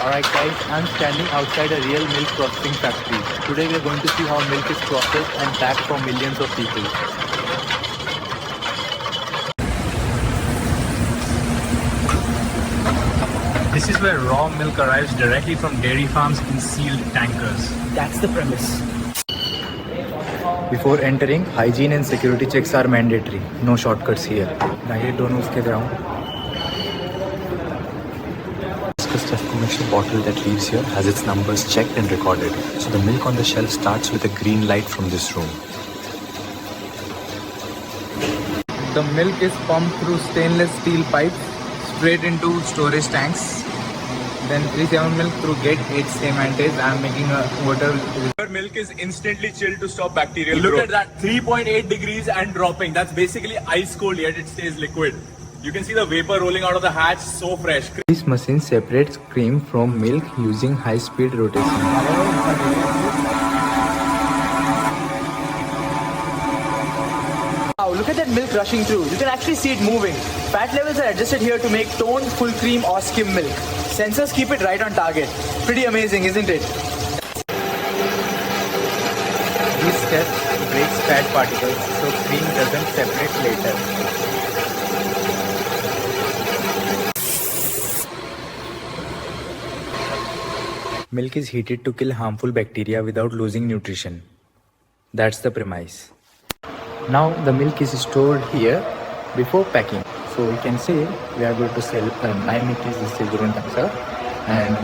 Alright guys, I'm standing outside a real milk processing factory. Today we are going to see how milk is processed and packed for millions of people. This is where raw milk arrives directly from dairy farms in sealed tankers. That's the premise. Before entering, hygiene and security checks are mandatory. No shortcuts here. Direct dono uske de aao. Stuff commercial bottle that leaves here has its numbers checked and recorded. So the milk on the shelf starts with a green light from this room. The milk is pumped through stainless steel pipes straight into storage tanks. Then 37 milk through gate 8 cementage. I am making a water. Milk is instantly chilled to stop bacterial Look growth. at that, 3.8 degrees and dropping. That's basically ice cold, yet it stays liquid. You can see the vapor rolling out of the hatch, so fresh. This machine separates cream from milk using high-speed rotation. Wow, look at that milk rushing through. You can actually see it moving. Fat levels are adjusted here to make toned, full cream or skim milk. Sensors keep it right on target. Pretty amazing, isn't it? This step breaks fat particles so cream doesn't separate later. Milk is heated to kill harmful bacteria without losing nutrition. That's the premise. Now the milk is stored here before packing. So we can say we are going to sell 9 liters and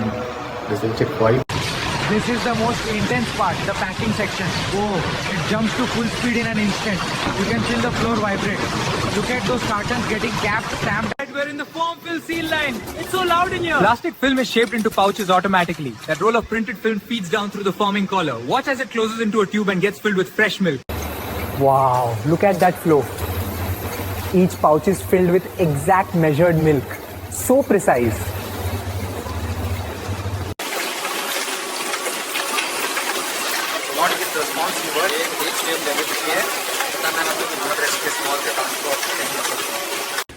this will check for you. This is the most intense part, the packing section. Oh, it jumps to full speed in an instant. You can feel the floor vibrate. Look at those cartons getting capped, stamped. We're in the form fill seal line. It's so loud in here. Plastic film is shaped into pouches automatically. That roll of printed film feeds down through the forming collar. Watch as it closes into a tube and gets filled with fresh milk. Wow, look at that flow. Each pouch is filled with exact measured milk. So precise.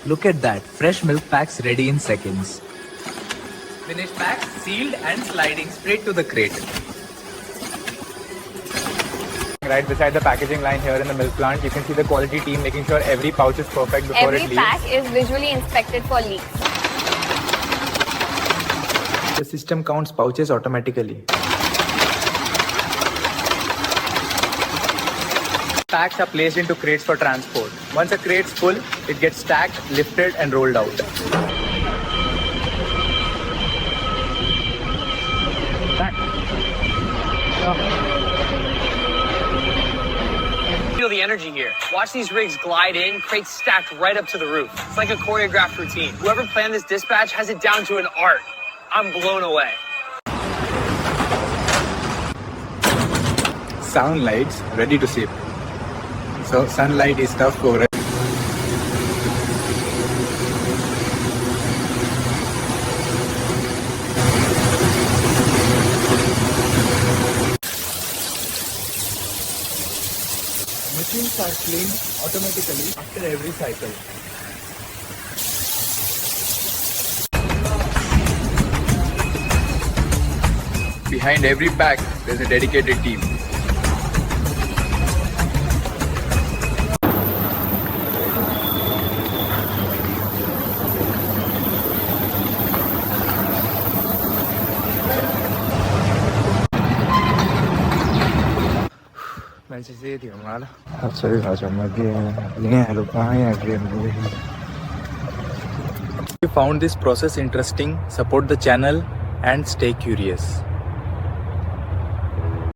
Look at that, fresh milk packs ready in seconds. Finished pack, sealed and sliding straight to the crate. Right beside the packaging line here in the milk plant, you can see the quality team making sure every pouch is perfect before it Every leaves. pack is visually inspected for leaks. The system counts pouches automatically. Packs are placed into crates for transport. Once a crate's full, it gets stacked, lifted and rolled out. Feel the energy here. Watch these rigs glide in, crates stacked right up to the roof. It's like a choreographed routine. Whoever planned this dispatch has it down to an art. I'm blown away. Sound lights ready to ship. So sunlight is tough for it. Machines are cleaned automatically after every cycle. Behind every pack, there's a dedicated team. If you found this process interesting, support the channel and stay curious.